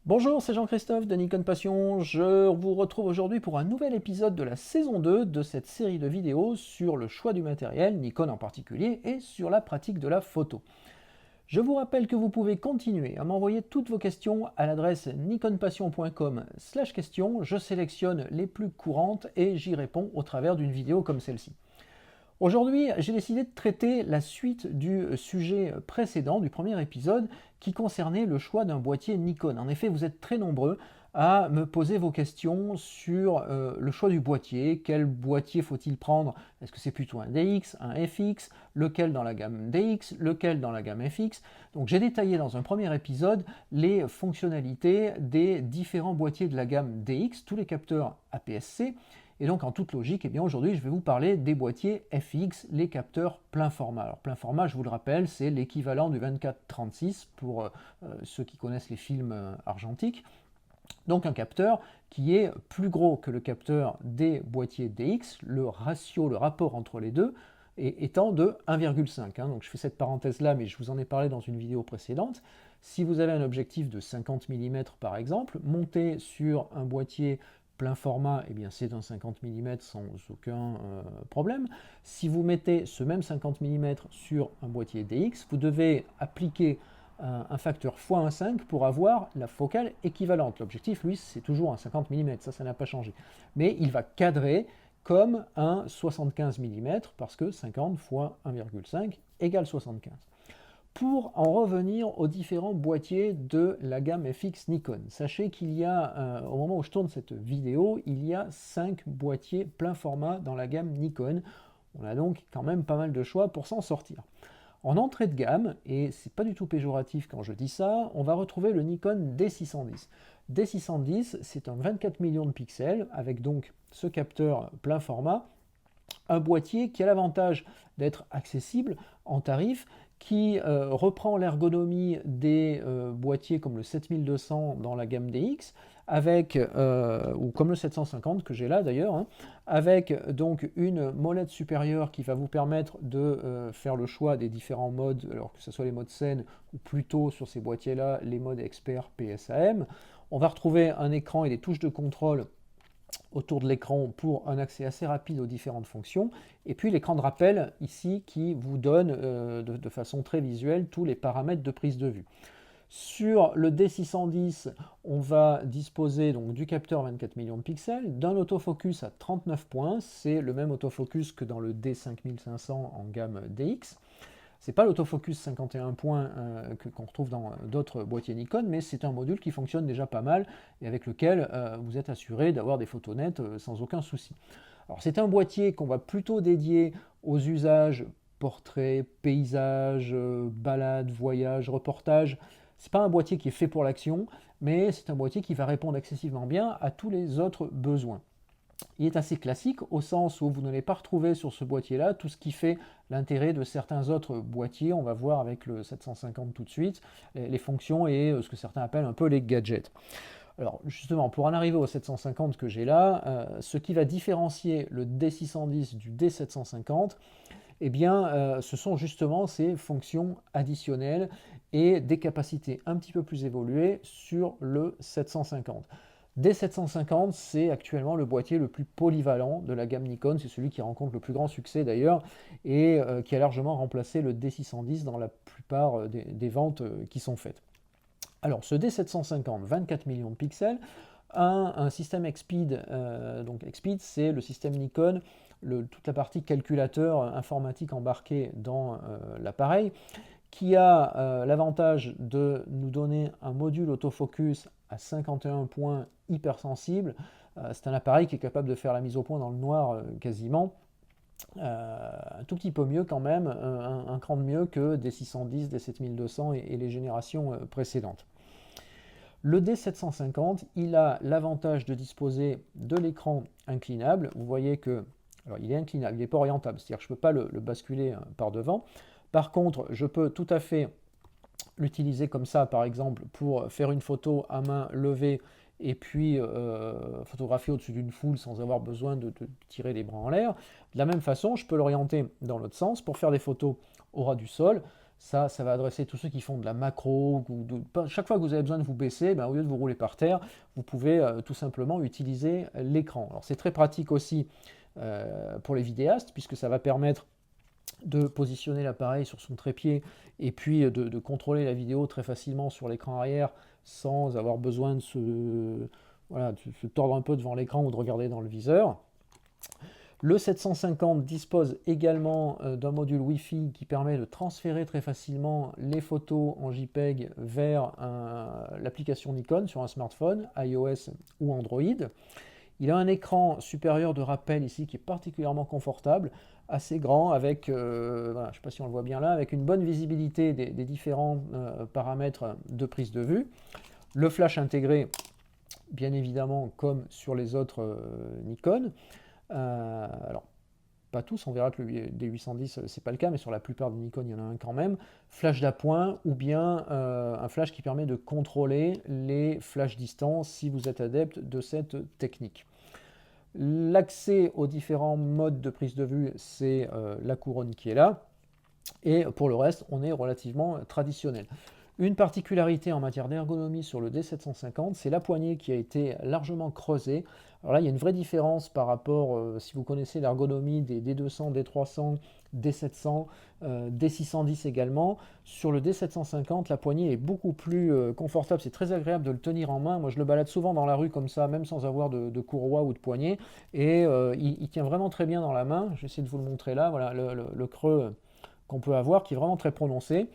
Bonjour, c'est Jean-Christophe de Nikon Passion. Je vous retrouve aujourd'hui pour un nouvel épisode de la saison 2 de cette série de vidéos sur le choix du matériel, Nikon en particulier, et sur la pratique de la photo. Je vous rappelle que vous pouvez continuer à m'envoyer toutes vos questions à l'adresse nikonpassion.com/questions. Je sélectionne les plus courantes et j'y réponds au travers d'une vidéo comme celle-ci. Aujourd'hui, j'ai décidé de traiter la suite du sujet précédent, du premier épisode, qui concernait le choix d'un boîtier Nikon. En effet, vous êtes très nombreux à me poser vos questions sur le choix du boîtier. Quel boîtier faut-il prendre? Est-ce que c'est plutôt un DX, un FX? Lequel dans la gamme DX? Lequel dans la gamme FX? Donc j'ai détaillé dans un premier épisode les fonctionnalités des différents boîtiers de la gamme DX, tous les capteurs APS-C. Et donc en toute logique, eh bien aujourd'hui je vais vous parler des boîtiers FX, les capteurs plein format. Alors plein format, je vous le rappelle, c'est l'équivalent du 24-36 pour ceux qui connaissent les films argentiques. Donc un capteur qui est plus gros que le capteur des boîtiers DX, le ratio, le rapport entre les deux étant de 1,5. Donc je fais cette parenthèse là, mais je vous en ai parlé dans une vidéo précédente. Si vous avez un objectif de 50 mm par exemple, monté sur un boîtier plein format, eh bien c'est un 50 mm sans aucun problème. Si vous mettez ce même 50 mm sur un boîtier DX, vous devez appliquer un facteur x1,5 pour avoir la focale équivalente. L'objectif, lui, c'est toujours un 50 mm, ça n'a pas changé. Mais il va cadrer comme un 75 mm parce que 50 fois 1,5 égale 75. Pour en revenir aux différents boîtiers de la gamme FX Nikon, sachez qu'il y a, au moment où je tourne cette vidéo, il y a 5 boîtiers plein format dans la gamme Nikon. On a donc quand même pas mal de choix pour s'en sortir. En entrée de gamme, et c'est pas du tout péjoratif quand je dis ça, on va retrouver le Nikon D610. D610, c'est un 24 millions de pixels avec donc ce capteur plein format, un boîtier qui a l'avantage d'être accessible en tarif, qui reprend l'ergonomie des boîtiers comme le 7200 dans la gamme DX, avec, ou comme le 750 que j'ai là d'ailleurs, avec donc une molette supérieure qui va vous permettre de faire le choix des différents modes, alors que ce soit les modes scène ou plutôt sur ces boîtiers-là les modes expert PSAM. On va retrouver un écran et des touches de contrôle autour de l'écran pour un accès assez rapide aux différentes fonctions. Et puis l'écran de rappel ici qui vous donne de façon très visuelle tous les paramètres de prise de vue. Sur le D610, on va disposer donc du capteur 24 millions de pixels, d'un autofocus à 39 points, c'est le même autofocus que dans le D5500 en gamme DX. C'est pas l'autofocus 51 points qu'on retrouve dans d'autres boîtiers Nikon, mais c'est un module qui fonctionne déjà pas mal et avec lequel vous êtes assuré d'avoir des photos nettes sans aucun souci. Alors c'est un boîtier qu'on va plutôt dédier aux usages portrait, paysage, balade, voyage, reportage. C'est pas un boîtier qui est fait pour l'action, mais c'est un boîtier qui va répondre excessivement bien à tous les autres besoins. Il est assez classique au sens où vous n'allez pas retrouver sur ce boîtier-là tout ce qui fait l'intérêt de certains autres boîtiers. On va voir avec le 750 tout de suite les fonctions et ce que certains appellent un peu les gadgets. Alors justement, pour en arriver au 750 que j'ai là, ce qui va différencier le D610 du D750, eh bien, ce sont justement ces fonctions additionnelles et des capacités un petit peu plus évoluées sur le 750. D750, c'est actuellement le boîtier le plus polyvalent de la gamme Nikon, c'est celui qui rencontre le plus grand succès d'ailleurs, et qui a largement remplacé le D610 dans la plupart des ventes qui sont faites. Alors ce D750, 24 millions de pixels, a un système XPEED, donc XPEED c'est le système Nikon, toute la partie calculateur informatique embarqué dans l'appareil, qui a l'avantage de nous donner un module autofocus à 51 points hypersensible. C'est un appareil qui est capable de faire la mise au point dans le noir quasiment. Un tout petit peu mieux quand même, un cran de mieux que des 610, des 7200 et les générations précédentes. Le D750, il a l'avantage de disposer de l'écran inclinable. Vous voyez que, alors il est inclinable, il n'est pas orientable, c'est-à-dire que je ne peux pas le basculer par devant. Par contre, je peux tout à fait l'utiliser comme ça, par exemple, pour faire une photo à main levée et puis photographier au-dessus d'une foule sans avoir besoin de tirer les bras en l'air. De la même façon, je peux l'orienter dans l'autre sens pour faire des photos au ras du sol. Ça va adresser tous ceux qui font de la macro, chaque fois que vous avez besoin de vous baisser, ben, au lieu de vous rouler par terre, vous pouvez tout simplement utiliser l'écran. Alors c'est très pratique aussi pour les vidéastes, puisque ça va permettre de positionner l'appareil sur son trépied et puis de contrôler la vidéo très facilement sur l'écran arrière sans avoir besoin voilà, de se tordre un peu devant l'écran ou de regarder dans le viseur. Le 750 dispose également d'un module Wi-Fi qui permet de transférer très facilement les photos en JPEG vers l'application Nikon sur un smartphone, iOS ou Android. Il a un écran supérieur de rappel ici qui est particulièrement confortable, assez grand, avec, voilà, je ne sais pas si on le voit bien là, avec une bonne visibilité des différents paramètres de prise de vue. Le flash intégré, bien évidemment, comme sur les autres Nikon. Alors, pas tous, on verra que le D810, c'est pas le cas, mais sur la plupart des Nikon, il y en a un quand même. Flash d'appoint ou bien un flash qui permet de contrôler les flashs distants si vous êtes adepte de cette technique. L'accès aux différents modes de prise de vue, c'est la couronne qui est là. Et pour le reste, on est relativement traditionnel. Une particularité en matière d'ergonomie sur le D750, c'est la poignée qui a été largement creusée. Alors là, il y a une vraie différence par rapport, si vous connaissez l'ergonomie des D200, D300, D700, D610 également. Sur le D750, la poignée est beaucoup plus confortable, c'est très agréable de le tenir en main. Moi, je le balade souvent dans la rue comme ça, même sans avoir de courroie ou de poignée. Et il tient vraiment très bien dans la main. Je vais essayer de vous le montrer là. Voilà le creux qu'on peut avoir, qui est vraiment très prononcé.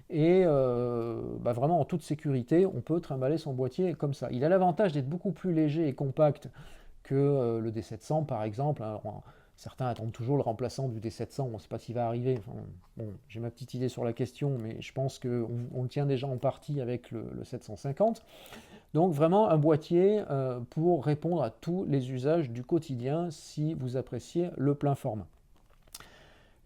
Et vraiment en toute sécurité, on peut trimballer son boîtier comme ça. Il a l'avantage d'être beaucoup plus léger et compact que le D700 par exemple. Alors, certains attendent toujours le remplaçant du D700, on ne sait pas s'il va arriver. Enfin, bon, j'ai ma petite idée sur la question, mais je pense qu'on le tient déjà en partie avec le 750. Donc vraiment un boîtier pour répondre à tous les usages du quotidien si vous appréciez le plein format.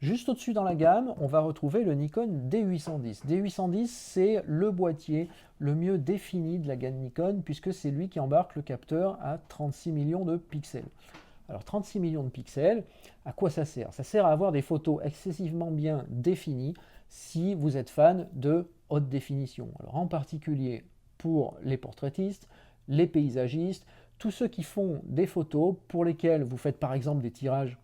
Juste au-dessus dans la gamme, on va retrouver le Nikon D810. D810, c'est le boîtier le mieux défini de la gamme Nikon, puisque c'est lui qui embarque le capteur à 36 millions de pixels. Alors 36 millions de pixels, à quoi ça sert? Ça sert à avoir des photos excessivement bien définies si vous êtes fan de haute définition. Alors en particulier pour les portraitistes, les paysagistes, tous ceux qui font des photos pour lesquelles vous faites par exemple des tirages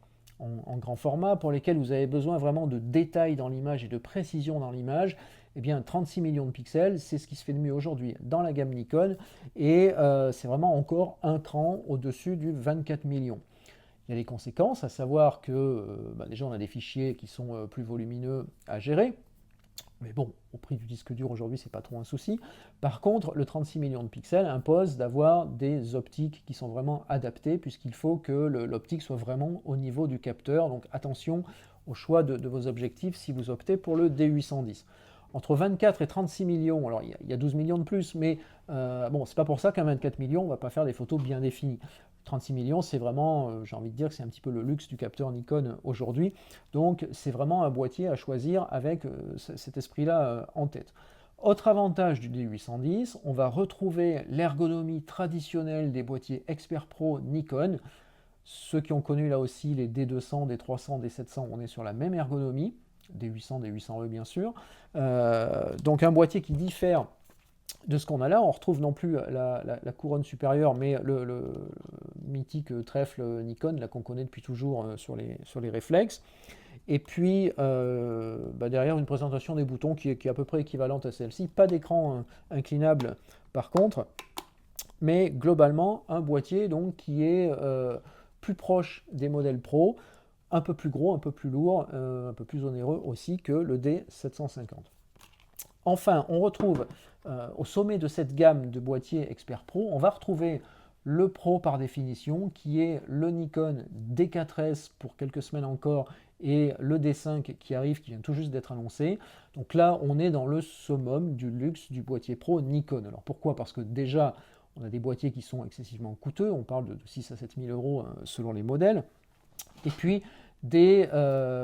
en grand format, pour lesquels vous avez besoin vraiment de détails dans l'image et de précision dans l'image, eh bien 36 millions de pixels, c'est ce qui se fait de mieux aujourd'hui dans la gamme Nikon, et c'est vraiment encore un cran au-dessus du 24 millions. Il y a des conséquences, à savoir que déjà on a des fichiers qui sont plus volumineux à gérer, mais bon, au prix du disque dur aujourd'hui, c'est pas trop un souci. Par contre, le 36 millions de pixels impose d'avoir des optiques qui sont vraiment adaptées, puisqu'il faut que l'optique soit vraiment au niveau du capteur. Donc attention au choix de vos objectifs si vous optez pour le D810. Entre 24 et 36 millions, alors il y a 12 millions de plus, mais bon, c'est pas pour ça qu'à 24 millions, on va pas faire des photos bien définies. 36 millions, c'est vraiment, j'ai envie de dire que c'est un petit peu le luxe du capteur Nikon aujourd'hui. Donc c'est vraiment un boîtier à choisir avec cet esprit-là en tête. Autre avantage du D810, on va retrouver l'ergonomie traditionnelle des boîtiers Expert Pro Nikon. Ceux qui ont connu là aussi les D200, D300, D700, on est sur la même ergonomie, D800, D800E bien sûr. Donc un boîtier qui diffère de ce qu'on a là. On retrouve non plus la couronne supérieure, mais le mythique trèfle Nikon, là qu'on connaît depuis toujours sur les réflexes. Et puis derrière une présentation des boutons qui est à peu près équivalente à celle-ci. Pas d'écran inclinable par contre, mais globalement un boîtier donc qui est plus proche des modèles Pro, un peu plus gros, un peu plus lourd, un peu plus onéreux aussi que le D750. Enfin, on retrouve au sommet de cette gamme de boîtiers Expert Pro, on va retrouver le Pro par définition, qui est le Nikon D4S pour quelques semaines encore, et le D5 qui arrive, qui vient tout juste d'être annoncé. Donc là, on est dans le summum du luxe du boîtier Pro Nikon. Alors pourquoi? Parce que déjà, on a des boîtiers qui sont excessivement coûteux, on parle de 6 à 7 000 euros selon les modèles. Et puis, des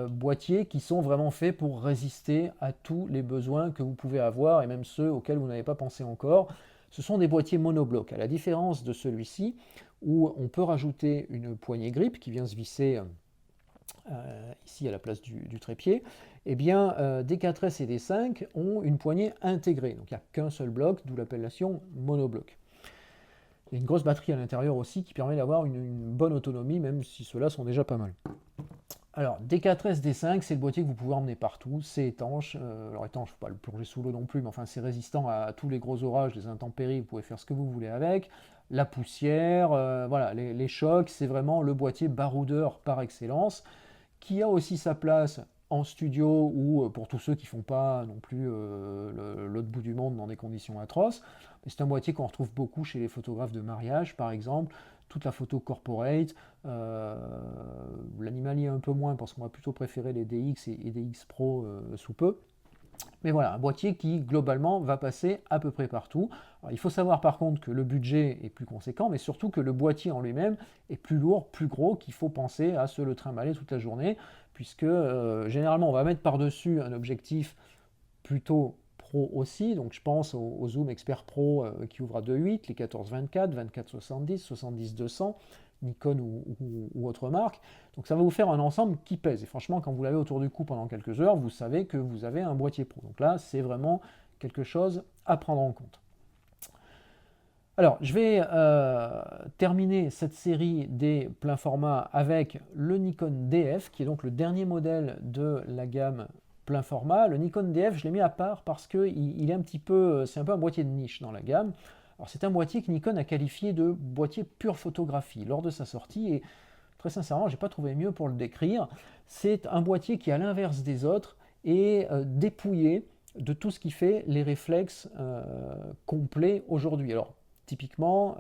boîtiers qui sont vraiment faits pour résister à tous les besoins que vous pouvez avoir et même ceux auxquels vous n'avez pas pensé encore. Ce sont des boîtiers monoblocs, à la différence de celui-ci où on peut rajouter une poignée grip qui vient se visser ici à la place du trépied, eh bien D4S et D5 ont une poignée intégrée, donc il n'y a qu'un seul bloc, d'où l'appellation monobloc. Il y a une grosse batterie à l'intérieur aussi qui permet d'avoir une bonne autonomie, même si ceux-là sont déjà pas mal. Alors, D4S, D5, c'est le boîtier que vous pouvez emmener partout, c'est étanche. Alors étanche, il ne faut pas le plonger sous l'eau non plus, mais enfin c'est résistant à tous les gros orages, les intempéries, vous pouvez faire ce que vous voulez avec. La poussière, voilà, les chocs, c'est vraiment le boîtier baroudeur par excellence, qui a aussi sa place en studio ou pour tous ceux qui ne font pas non plus l'autre bout du monde dans des conditions atroces. C'est un boîtier qu'on retrouve beaucoup chez les photographes de mariage, par exemple, toute la photo corporate, l'animalier un peu moins parce qu'on va plutôt préférer les DX et DX Pro sous peu. Mais voilà, un boîtier qui globalement va passer à peu près partout. Alors, il faut savoir par contre que le budget est plus conséquent, mais surtout que le boîtier en lui-même est plus lourd, plus gros, qu'il faut penser à se le trimballer toute la journée, puisque généralement on va mettre par-dessus un objectif plutôt pro aussi, donc je pense au Zoom Expert Pro qui ouvre à 2.8, les 14-24, 24-70, 70-200, Nikon ou autre marque. Donc ça va vous faire un ensemble qui pèse. Et franchement, quand vous l'avez autour du cou pendant quelques heures, vous savez que vous avez un boîtier pro. Donc là, c'est vraiment quelque chose à prendre en compte. Alors, je vais terminer cette série des pleins formats avec le Nikon DF, qui est donc le dernier modèle de la gamme plein format. Le Nikon DF, je l'ai mis à part parce que il est un petit peu, c'est un peu un boîtier de niche dans la gamme. Alors c'est un boîtier que Nikon a qualifié de boîtier pure photographie lors de sa sortie et très sincèrement, j'ai pas trouvé mieux pour le décrire. C'est un boîtier qui, à l'inverse des autres, est dépouillé de tout ce qui fait les réflexes complets aujourd'hui. Alors typiquement,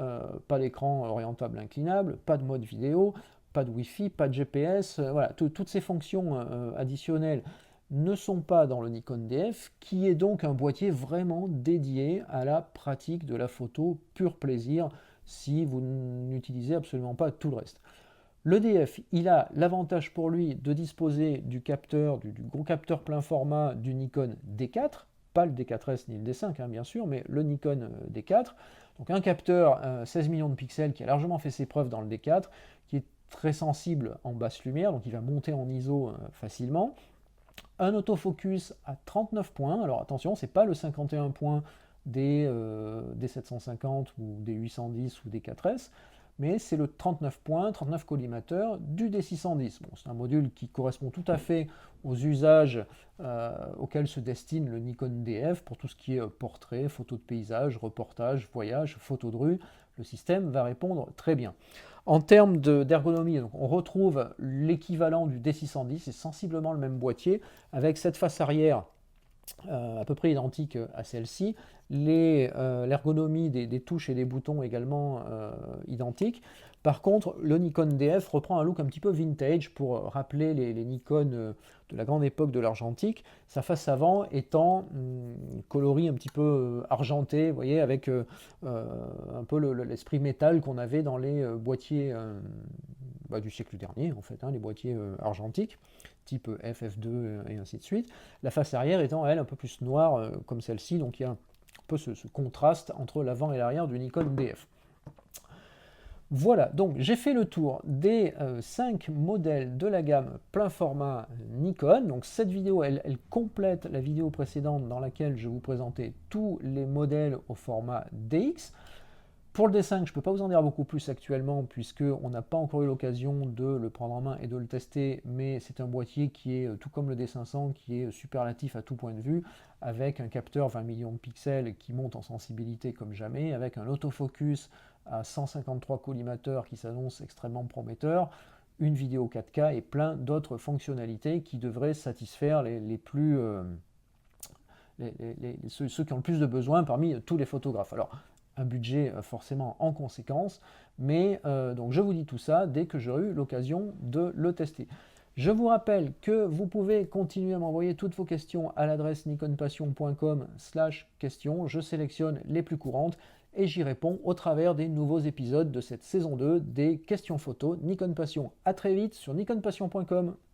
pas d'écran orientable inclinable, pas de mode vidéo, pas de Wi-Fi, pas de GPS, voilà, toutes ces fonctions additionnelles ne sont pas dans le Nikon DF, qui est donc un boîtier vraiment dédié à la pratique de la photo pur plaisir, si vous n'utilisez absolument pas tout le reste. Le DF, il a l'avantage pour lui de disposer du capteur, du gros capteur plein format du Nikon D4, pas le D4S ni le D5 hein, bien sûr, mais le Nikon D4. Donc un capteur 16 millions de pixels qui a largement fait ses preuves dans le D4, qui est très sensible en basse lumière, donc il va monter en ISO facilement. Un autofocus à 39 points, alors attention, c'est pas le 51 points des 750 ou des 810 ou des 4S, mais c'est le 39 points, 39 collimateurs du D610. Bon, c'est un module qui correspond tout à fait aux usages auxquels se destine le Nikon DF pour tout ce qui est portrait, photo de paysage, reportage, voyage, photo de rue. Le système va répondre très bien. En termes d'ergonomie, on retrouve l'équivalent du D610, c'est sensiblement le même boîtier, avec cette face arrière à peu près identique à celle-ci, l'ergonomie des touches et des boutons également identique. Par contre, le Nikon DF reprend un look un petit peu vintage pour rappeler les Nikon de la grande époque de l'argentique, sa face avant étant coloris un petit peu argenté, vous voyez, avec un peu l'esprit métal qu'on avait dans les boîtiers du siècle dernier, en fait, hein, les boîtiers argentiques, type FF2 et ainsi de suite. La face arrière étant, elle, un peu plus noire comme celle-ci, donc il y a un peu ce contraste entre l'avant et l'arrière du Nikon DF. Voilà, donc j'ai fait le tour des 5 modèles de la gamme plein format Nikon. Donc cette vidéo, elle complète la vidéo précédente dans laquelle je vous présentais tous les modèles au format DX. Pour le D5, je ne peux pas vous en dire beaucoup plus actuellement puisqu'on n'a pas encore eu l'occasion de le prendre en main et de le tester, mais c'est un boîtier qui est, tout comme le D500, qui est superlatif à tout point de vue, avec un capteur 20 millions de pixels qui monte en sensibilité comme jamais, avec un autofocus à 153 collimateurs qui s'annonce extrêmement prometteur, une vidéo 4K et plein d'autres fonctionnalités qui devraient satisfaire ceux qui ont le plus de besoin parmi tous les photographes. Alors, un budget forcément en conséquence, mais donc je vous dis tout ça dès que j'aurai eu l'occasion de le tester. Je vous rappelle que vous pouvez continuer à m'envoyer toutes vos questions à l'adresse nikonpassion.com/questions. Je sélectionne les plus courantes et j'y réponds au travers des nouveaux épisodes de cette saison 2 des questions photos Nikon Passion. A très vite sur nikonpassion.com.